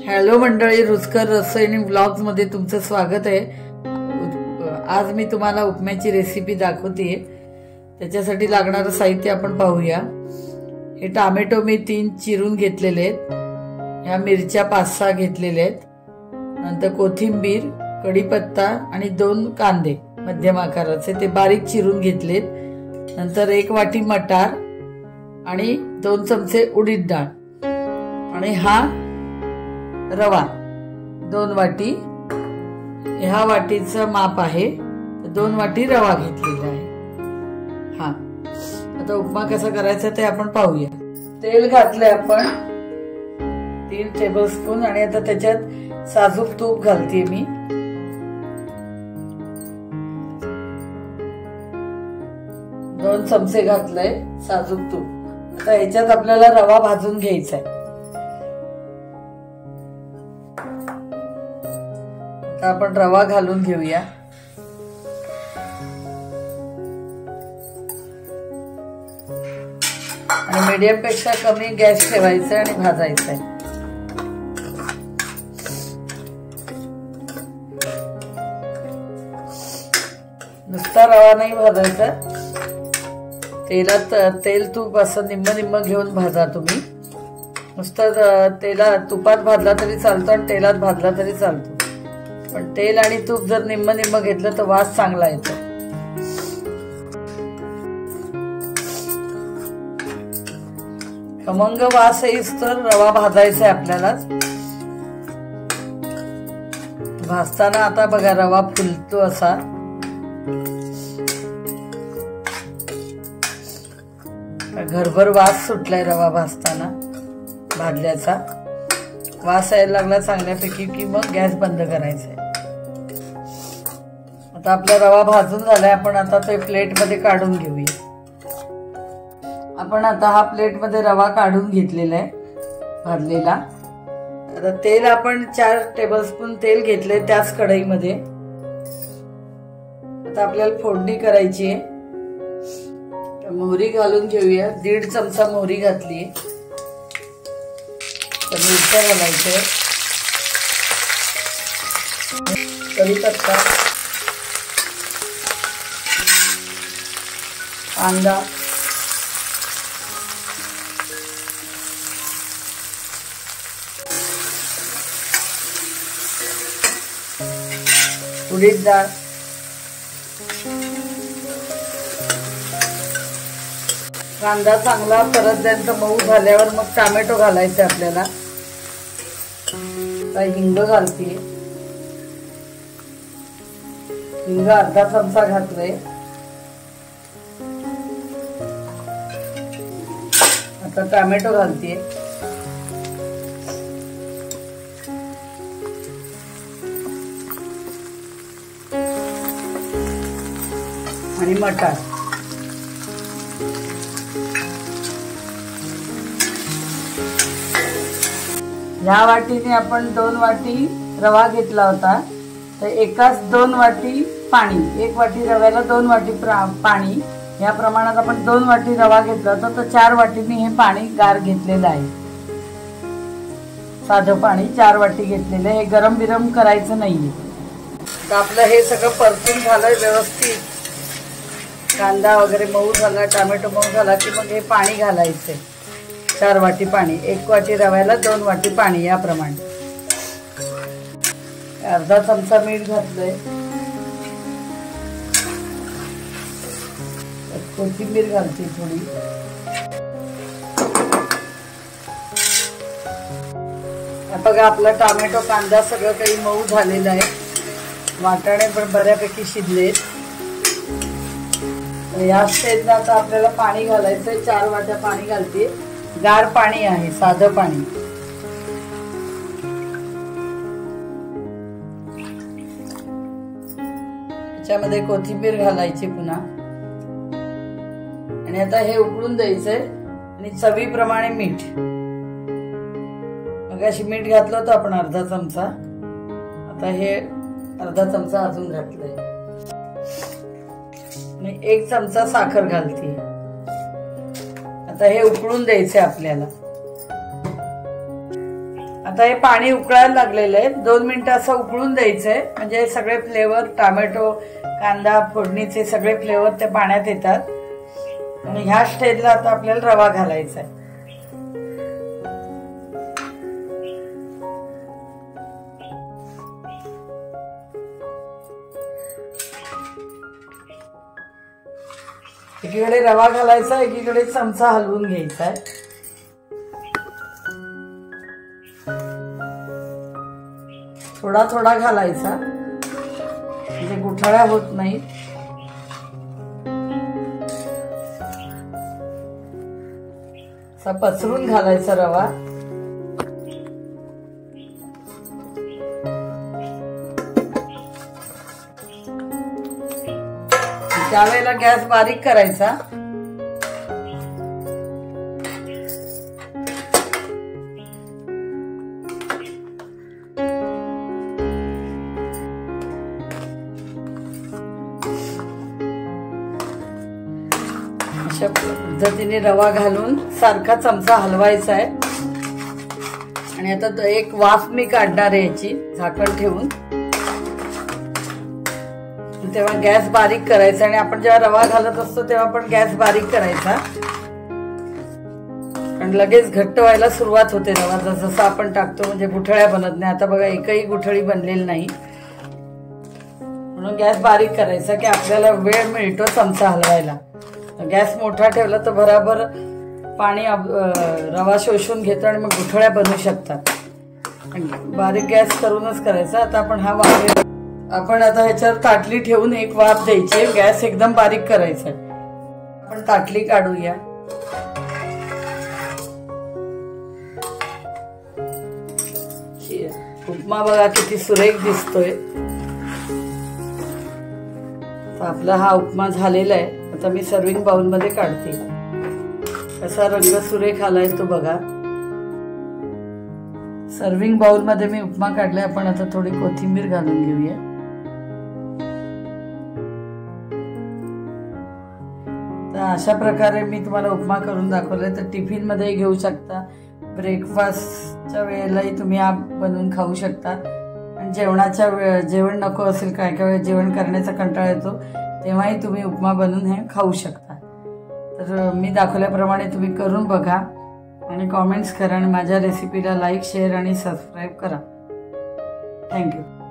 Hello मंडळी, रुचकर रसोई vlogs मध्ये तुमचं स्वागत आहे। आज मी तुम्हाला उपम्याची रेसिपी दाखवतेय। त्याच्यासाठी लागणारं साहित्य आपण पाहूया। हे टोमॅटो मी 3 चिरून घेतलेले आहेत। ह्या मिरच्या 5-6 घेतलेल्या आहेत। नंतर कोथिंबीर, कढीपत्ता आणि 2 कांदे मध्यम आकाराचे ते बारीक चिरून घेतलेत। नंतर 1 वाटी मटार आणि 2 चमचे उडीद डाळ आणि हा रवा 2 वाटी। ह्या वाटीचं माप आहे, 2 वाटी रवा घेतलेला आहे। हा आता उपमा कसा करायचा ते आपण पाहूया। तेल घातले आपण 3 टेबलस्पून आणि आता त्याच्यात साजूक तूप घालते मी। दोन चमचे घातलंय साजूक तूप। आता ह्याच्यात आपल्याला रवा भाजून घ्यायचा आहे। आता आपण रवा घालून घेऊया। आणि मीडियम पेक्षा कमी गॅस ठेवायचा आणि भाजायचा आहे। नुसता रवा नाही भाजायचा, तेलात तेल तूप असं निम्म निम्म घेऊन भाजा तुम्ही। नुसतं तुपात भाजला तरी चालतो आणि तेलात भाजला तरी चालतो, पण तेल आणि तूप जर निम्म निम्म घेतलं तर वास चांगला येतो। खमंग वास येईस तर रवा भाजायचा आहे आपल्याला। भाजताना आता बघा रवा फुलतो असा। घरभर वास सुटलाय रवा भाजताना, भाजल्याचा वास यायला लागला चांगल्यापैकी की मग गॅस बंद करायचा आहे। आता आपला रवा भाजून झालाय, आपण आता ते प्लेट मध्ये काढून घेऊया। आपण आता हा प्लेट मध्ये रवा काढून घेतलेला आहे भाजलेला। आता तेल आपण 4 टेबलस्पून तेल घेतले त्याच कढईमध्ये। आता आपल्याला फोडणी करायची आहे। मोहरी घालून घेऊया। 1.5 चमचा मोहरी घातली। मिरच्या घालायच्या, कढीपत्ता, कांदा, उडीद डाळ, कांदा चांगला परतपर्यंत मऊ झाल्यावर मग टोमॅटो घालायचे आपल्याला। हिंग घालते, हिंग अर्धा चमचा घातलंय। आता टोमॅटो घालते आणि मटार। ह्या वाटीने आपण 2 वाटी रवा घेतला होता, तर एकाच 2 वाटी पाणी। 1 वाटी रव्याला 2 वाटी पाणी, या प्रमाणात आपण 2 वाटी रवा घेतला होता, तर 4 वाटीने हे पाणी गार घेतलेलं आहे। साधं पाणी 4 वाटी घेतलेलं आहे। हे गरम बिरम करायचं नाहीये। तर आपलं हे सगळं परतून झालंय व्यवस्थित। कांदा वगैरे मऊ झाला, टोमॅटो मऊ झाला की मग हे पाणी घालायचंय। 4 वाटी पाणी, 1 वाटी रव्याला 2 वाटी पाणी, याप्रमाणे। अर्धा चमचा मीठ घातलंय। कोथिंबीर घालते थोडी। बघा आपला टोमॅटो कांदा सगळं काही मऊ झालेलं आहे। वाटाणे पण बऱ्यापैकी शिजलेत। या स्टेजला आता आपल्याला पाणी घालायचंय। 4 वाट्या पाणी घालते। गार पाणी आहे, साधं पाणी। त्याच्यामध्ये कोथिंबीर घालायची पुन्हा आणि आता हे उकळून द्यायचंय। आणि चवीप्रमाणे मीठ, मगाशी मीठ घातलं होतं आपण अर्धा चमचा, आता हे अर्धा चमचा अजून घातलंय आणि 1 चमचा साखर घालते। आता हे उकळून द्यायचे आपल्याला। आता हे पाणी उकळायला लागलेलं आहे, 2 मिनिटं असं उकळून द्यायचंय, म्हणजे सगळे फ्लेवर, टोमॅटो, कांदा, फोडणीचे सगळे फ्लेवर त्या पाण्यात येतात. आणि ह्या स्टेजला आता आपल्याला रवा घालायचा आहे. एकीकडे रवा घालायचा, एकीकडे चमचा हलवून घ्यायचा आहे. थोडा थोडा घालायचा म्हणजे गुठळ्या होत नाहीत. असा पसरून घालायचा रवा. त्यावेळेला गॅस बारीक करायचा. अशा पद्धतीने रवा घालून सारखा चमचा हलवायचा आहे. आणि आता एक वाफ मी काढणार आहे याची, झाकण ठेवून. तेव्हा गॅस बारीक करायचा. आणि आपण जेव्हा रवा घालत असतो तेव्हा पण गॅस बारीक करायचा, कारण लगेच घट्ट व्हायला सुरुवात होते रवा जसं आपण टाकतो, म्हणजे गुठळ्या बनत नाही. आता बघा एकही गुठळी बनलेली नाही, म्हणून गॅस बारीक करायचा की आपल्याला वेळ मिळतो चमचा हलवायला. गॅस मोठा ठेवला तर भराभर पाणी रवा शोषून घेतो आणि मग गुठळ्या बनवू शकतात. बारीक गॅस करूनच करायचा. आता आपण आता ह्याच्यावर ताटली ठेवून एक वाफ द्यायची. गॅस एकदम बारीक करायचा. आपण ताटली काढूया. उपमा बघा किती सुरेख दिसतोय. तर आपला हा उपमा झालेला आहे. आता मी सर्विंग बाउल मध्ये काढते. कसा रंग सुरेख आलाय तो बघा. सर्विंग बाउल मध्ये मी उपमा काढलाय. आपण आता थोडी कोथिंबीर घालून घेऊया. तर अशा प्रकारे मी तुम्हाला उपमा करून दाखवलाय. तर टिफिन मध्ये घेऊ शकता, ब्रेकफास्टच्या वेळेलाही तुम्ही हा बनवून खाऊ शकता. आणि जेवण नको असेल, काय काय जेवण करण्याचा कंटाळा येतो, तेव्हाही तुम्ही उपमा बनवून हे खाऊ शकता. तर मी दाखवल्याप्रमाणे तुम्ही करून बघा आणि कॉमेंट्स करा. आणि माझ्या रेसिपीला लाईक, शेअर आणि सबस्क्राईब करा. थँक्यू.